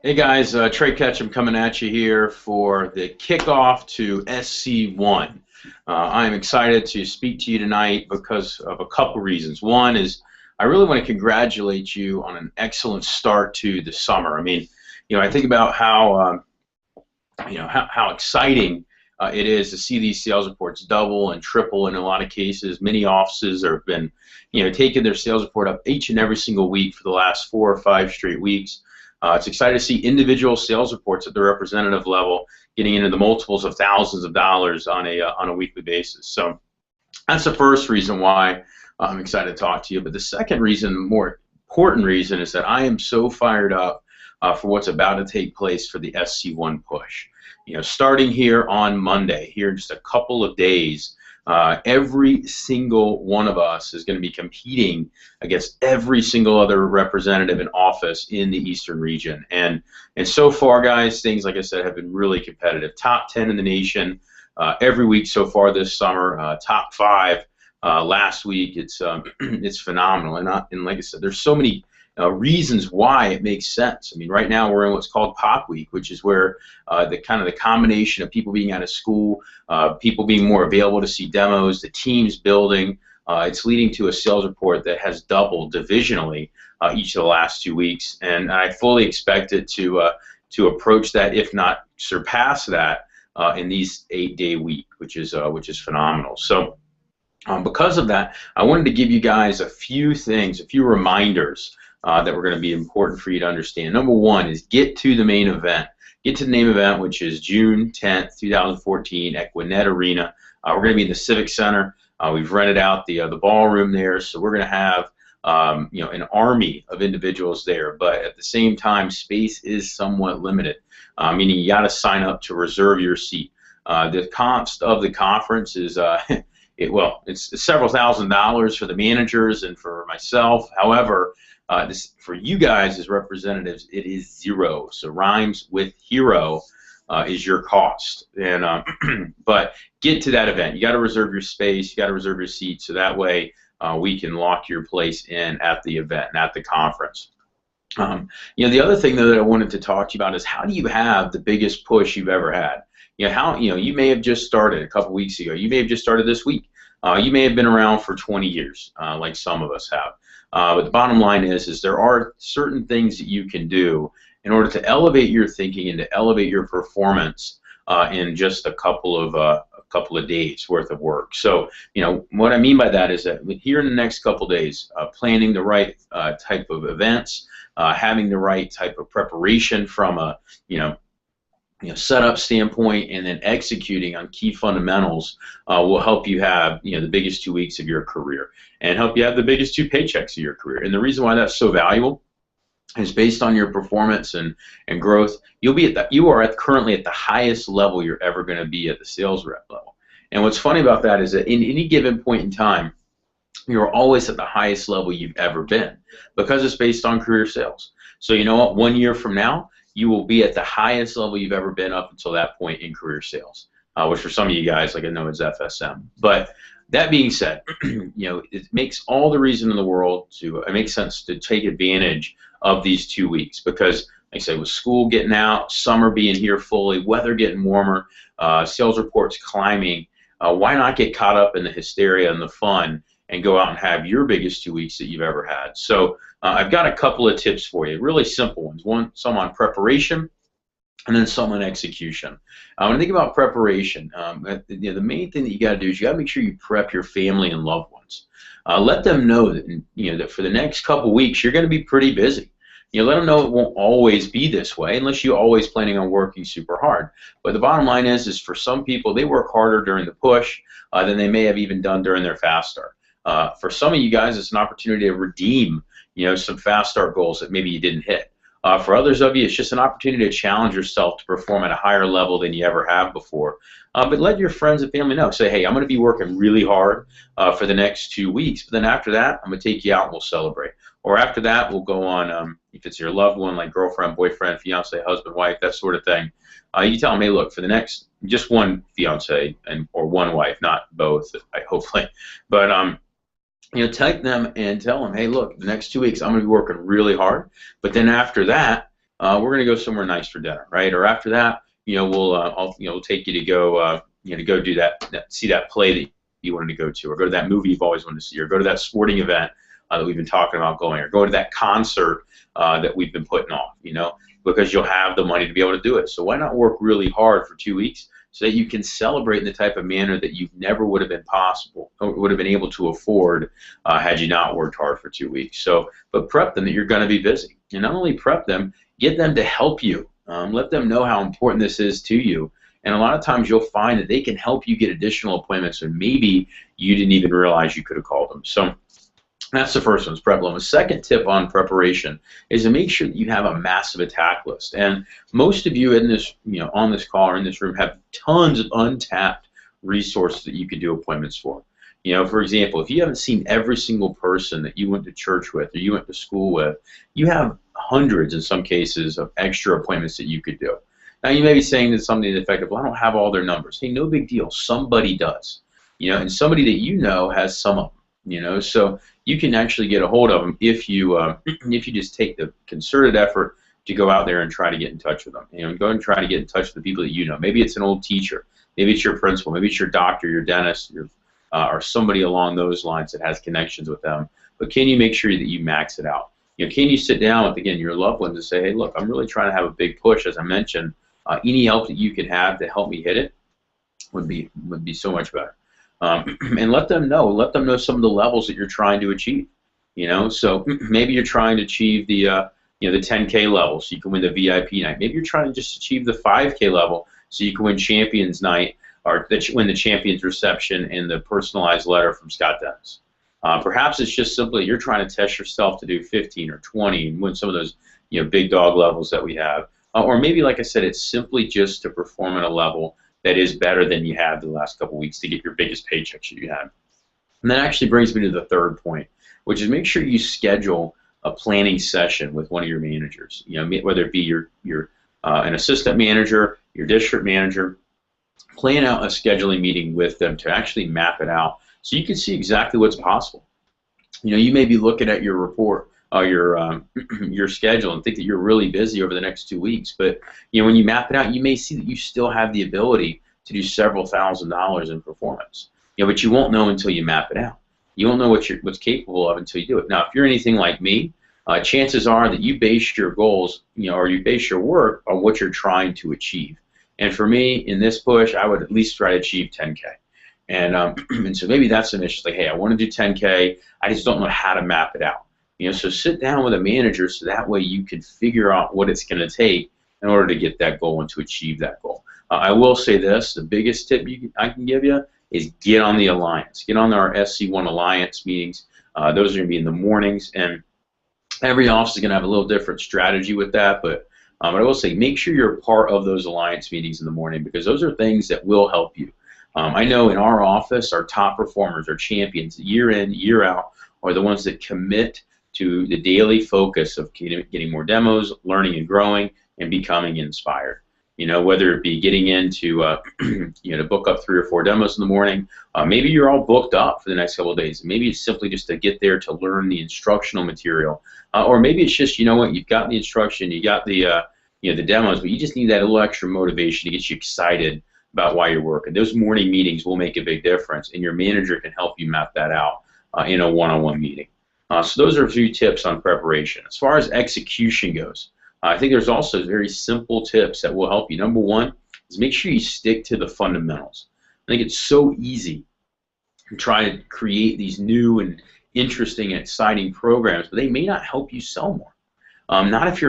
Hey guys, Trey Ketchum coming at you here for the kickoff to SC1. I'm excited to speak to you tonight because of a couple reasons. One is I really want to congratulate you on an excellent start to the summer. I mean, I think about how exciting it is to see these sales reports double and triple in a lot of cases. Many offices have been, taking their sales report up each and every single week for the last 4 or 5 straight weeks. It's exciting to see individual sales reports at the representative level getting into the multiples of thousands of dollars on a weekly basis. So that's the first reason why I'm excited to talk to you. But the second reason, more important reason, is that I am so fired up for what's about to take place for the SC1 push. Starting here on Monday, here in just a couple of days, every single one of us is going to be competing against every single other representative in office in the Eastern region. And so far, guys, things, like I said, have been really competitive. Top 10 in the nation every week so far this summer. Top 5 last week. It's phenomenal. And like I said, there's so many reasons why it makes sense. I mean, right now we're in what's called Pop Week, which is where the combination of people being out of school, people being more available to see demos, the teams building, it's leading to a sales report that has doubled divisionally each of the last 2 weeks, and I fully expect it to approach that, if not surpass that, in these 8-day week, which is phenomenal. So because of that, I wanted to give you guys a few things, a few reminders that were going to be important for you to understand. Number one is get to the main event. Get to the main event, which is June 10th, 2014 at Gwinnett Arena. We're going to be in the Civic Center. We've rented out the ballroom there, so we're going to have an army of individuals there. But at the same time, space is somewhat limited, meaning you got to sign up to reserve your seat. The cost of the conference is it's several $1,000s for the managers and for myself. However, for you guys as representatives, it is zero. So rhymes with hero is your cost. And but get to that event. You got to reserve your space. You got to reserve your seat, so that way we can lock your place in at the event and at the conference. The other thing though that I wanted to talk to you about is, how do you have the biggest push you've ever had? You may have just started a couple weeks ago. You may have just started this week. You may have been around for 20 years, like some of us have. But the bottom line is there are certain things that you can do in order to elevate your thinking and to elevate your performance in just a couple of days worth of work. So, what I mean by that is that here in the next couple days, planning the right type of events, having the right type of preparation from a setup standpoint, and then executing on key fundamentals will help you have the biggest 2 weeks of your career, and help you have the biggest 2 paychecks of your career. And the reason why that's so valuable is based on your performance and growth. You are currently at the highest level you're ever going to be at the sales rep level. And what's funny about that is that in any given point in time, you're always at the highest level you've ever been, because it's based on career sales. So you know what? 1 year from now, you will be at the highest level you've ever been up until that point in career sales, which for some of you guys, like I know, it's FSM. But that being said, it makes all the reason in the world it makes sense to take advantage of these 2 weeks, because, like I said, with school getting out, summer being here fully, weather getting warmer, sales reports climbing, why not get caught up in the hysteria and the fun and go out and have your biggest 2 weeks that you've ever had? So I've got a couple of tips for you, really simple ones. Some on preparation, and then some on execution. When I think about preparation, the main thing that you got to do is you got to make sure you prep your family and loved ones. Let them know that that for the next couple weeks you're going to be pretty busy. Let them know it won't always be this way, unless you're always planning on working super hard. But the bottom line is for some people, they work harder during the push than they may have even done during their fast start. For some of you guys, it's an opportunity to redeem some fast start goals that maybe you didn't hit. For others of you, it's just an opportunity to challenge yourself to perform at a higher level than you ever have before. But let your friends and family know. Say, hey, I'm going to be working really hard for the next 2 weeks, but then after that, I'm going to take you out and we'll celebrate. Or after that, we'll go on, if it's your loved one, like girlfriend, boyfriend, fiance, husband, wife, that sort of thing. You tell them, hey, look, for the next, just one fiance or one wife, not both, hopefully. But take them and tell them, hey, look, the next 2 weeks I'm going to be working really hard, but then after that, we're going to go somewhere nice for dinner, right? Or after that, we'll take you to go, to go do see that play that you wanted to go to, or go to that movie you've always wanted to see, or go to that sporting event that we've been talking about going, or go to that concert that we've been putting off, because you'll have the money to be able to do it. So why not work really hard for 2 weeks so that you can celebrate in the type of manner that you never would have been possible, or would have been able to afford had you not worked hard for 2 weeks. So, but prep them that you're going to be busy, and not only prep them, get them to help you. Let them know how important this is to you. And a lot of times you'll find that they can help you get additional appointments when maybe you didn't even realize you could have called them. So that's the first one, is prep them. The second tip on preparation is to make sure that you have a massive attack list. And most of you in this, on this call or in this room have tons of untapped resources that you could do appointments for. For example, if you haven't seen every single person that you went to church with or you went to school with, you have hundreds in some cases of extra appointments that you could do. Now you may be saying that something to the effect of, well, I don't have all their numbers. Hey, no big deal. Somebody does. And somebody that has some of them. So you can actually get a hold of them if you just take the concerted effort to go out there and try to get in touch with them. Go and try to get in touch with the people that you know. Maybe it's an old teacher. Maybe it's your principal. Maybe it's your doctor, your dentist, or somebody along those lines that has connections with them. But can you make sure that you max it out? Can you sit down with, again, your loved ones and say, hey, look, I'm really trying to have a big push, as I mentioned. Any help that you could have to help me hit it would be so much better. And let them know some of the levels that you're trying to achieve. So maybe you're trying to achieve the the 10K level so you can win the VIP night. Maybe you're trying to just achieve the 5K level so you can win Champions Night, or win the Champions Reception and the personalized letter from Scott Dennis. Perhaps it's just simply you're trying to test yourself to do 15 or 20 and win some of those big dog levels that we have. Or maybe, like I said, it's simply just to perform at a level that is better than you have the last couple weeks to get your biggest paychecks that you had. And that actually brings me to the third point, which is make sure you schedule a planning session with one of your managers. Whether it be an assistant manager, your district manager. Plan out a scheduling meeting with them to actually map it out so you can see exactly what's possible. You may be looking at your report, your schedule, and think that you're really busy over the next 2 weeks. But when you map it out, you may see that you still have the ability to do several $1,000s in performance. But you won't know until you map it out. You won't know what's capable of until you do it. Now, if you're anything like me, chances are that you base your goals, or you base your work on what you're trying to achieve. And for me, in this push, I would at least try to achieve 10K. And so maybe that's an issue. Like, hey, I want to do 10K. I just don't know how to map it out. So sit down with a manager so that way you can figure out what it's going to take in order to get that goal and to achieve that goal. I will say this, the biggest tip I can give you is get on the alliance. Get on our SC1 alliance meetings. Those are going to be in the mornings, and every office is going to have a little different strategy with that, but I will say make sure you're a part of those alliance meetings in the morning, because those are things that will help you. I know in our office, our top performers, our champions, year in, year out, are the ones that commit to the daily focus of getting more demos, learning and growing, and becoming inspired. Whether it be getting into, to book up 3 or 4 demos in the morning. Maybe you're all booked up for the next couple of days. Maybe it's simply just to get there to learn the instructional material. Or maybe it's just, you've got the instruction, you got the, the demos, but you just need that little extra motivation to get you excited about why you're working. Those morning meetings will make a big difference, and your manager can help you map that out in a one-on-one meeting. So those are a few tips on preparation. As far as execution goes, I think there's also very simple tips that will help you. Number one is make sure you stick to the fundamentals. I think it's so easy to try to create these new and interesting and exciting programs, but they may not help you sell more. Not if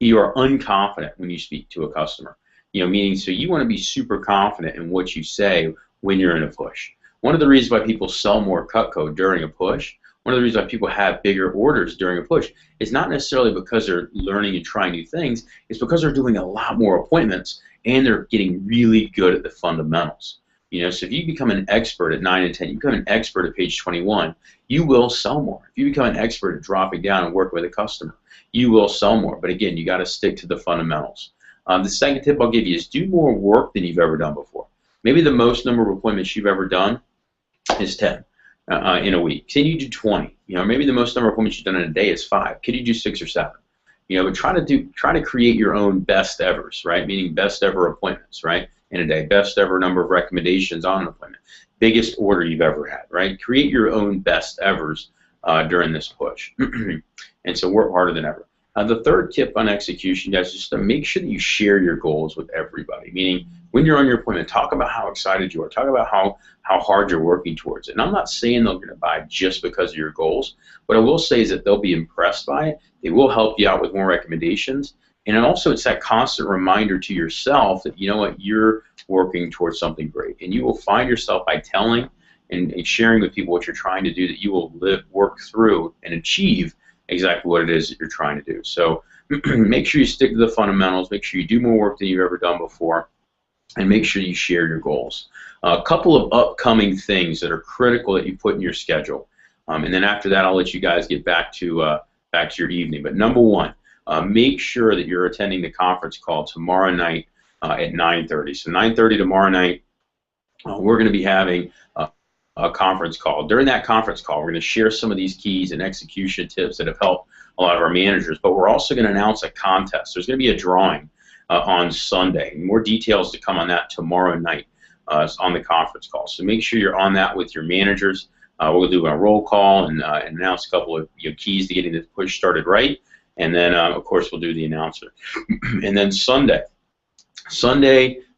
you're unconfident when you speak to a customer. Meaning, so you want to be super confident in what you say when you're in a push. One of the reasons why people sell more Cutco during a push, one of the reasons why people have bigger orders during a push, is not necessarily because they're learning and trying new things. It's because they're doing a lot more appointments and they're getting really good at the fundamentals. So if you become an expert at 9 and 10, you become an expert at page 21, you will sell more. If you become an expert at dropping down and working with a customer, you will sell more. But again, you got to stick to the fundamentals. The second tip I'll give you is do more work than you've ever done before. Maybe the most number of appointments you've ever done is 10 in a week. Can you do 20? Maybe the most number of appointments you've done in a day is 5. Could you do 6 or 7? But try to create your own best evers, right? Meaning best ever appointments, right? In a day, best ever number of recommendations on an appointment, biggest order you've ever had, right? Create your own best evers during this push, and so work harder than ever. The third tip on execution, guys, is just to make sure that you share your goals with everybody. Meaning, when you're on your appointment, talk about how excited you are. Talk about how hard you're working towards it. And I'm not saying they're going to buy just because of your goals. What I will say is that they'll be impressed by it. They will help you out with more recommendations. And also, it's that constant reminder to yourself that, you know what, you're working towards something great. And you will find yourself, by telling and sharing with people what you're trying to do, that you will work through and achieve exactly what it is that you're trying to do. So make sure you stick to the fundamentals. Make sure you do more work than you've ever done before. And make sure you share your goals. A couple of upcoming things that are critical that you put in your schedule. And then after that, I'll let you guys get back to your evening. But number one, make sure that you're attending the conference call tomorrow night at 9:30. So 9:30 tomorrow night, we're going to be having a conference call. During that conference call, we're going to share some of these keys and execution tips that have helped a lot of our managers. But we're also going to announce a contest. There's going to be a drawing on Sunday. More details to come on that tomorrow night on the conference call. So make sure you're on that with your managers. We'll do a roll call and announce a couple of keys to getting the push started right. And then, of course, we'll do the announcer. And then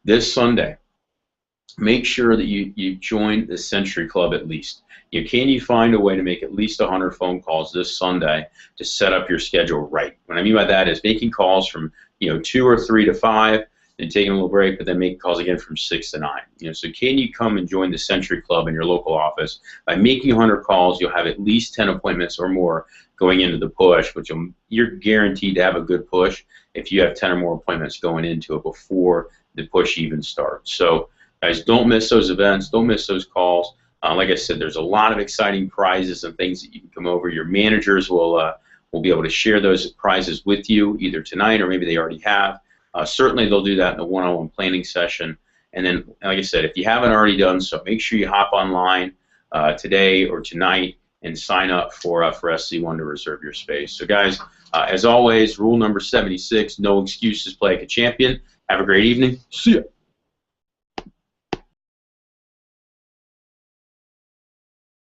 this Sunday, make sure that you join the Century Club at least. Can you find a way to make at least 100 phone calls this Sunday to set up your schedule right? What I mean by that is making calls from 2 or 3 to 5, then taking a little break, but then making calls again from 6 to 9. So can you come and join the Century Club in your local office? By making 100 calls, you'll have at least 10 appointments or more going into the push, which you're guaranteed to have a good push if you have 10 or more appointments going into it before the push even starts. So guys, don't miss those events. Don't miss those calls. Like I said, there's a lot of exciting prizes and things that you can come over. Your managers will be able to share those prizes with you either tonight or maybe they already have. Certainly, they'll do that in the one-on-one planning session. And then, like I said, if you haven't already done so, make sure you hop online today or tonight and sign up for SC1 to reserve your space. So, guys, as always, rule number 76: no excuses. Play like a champion. Have a great evening. See ya.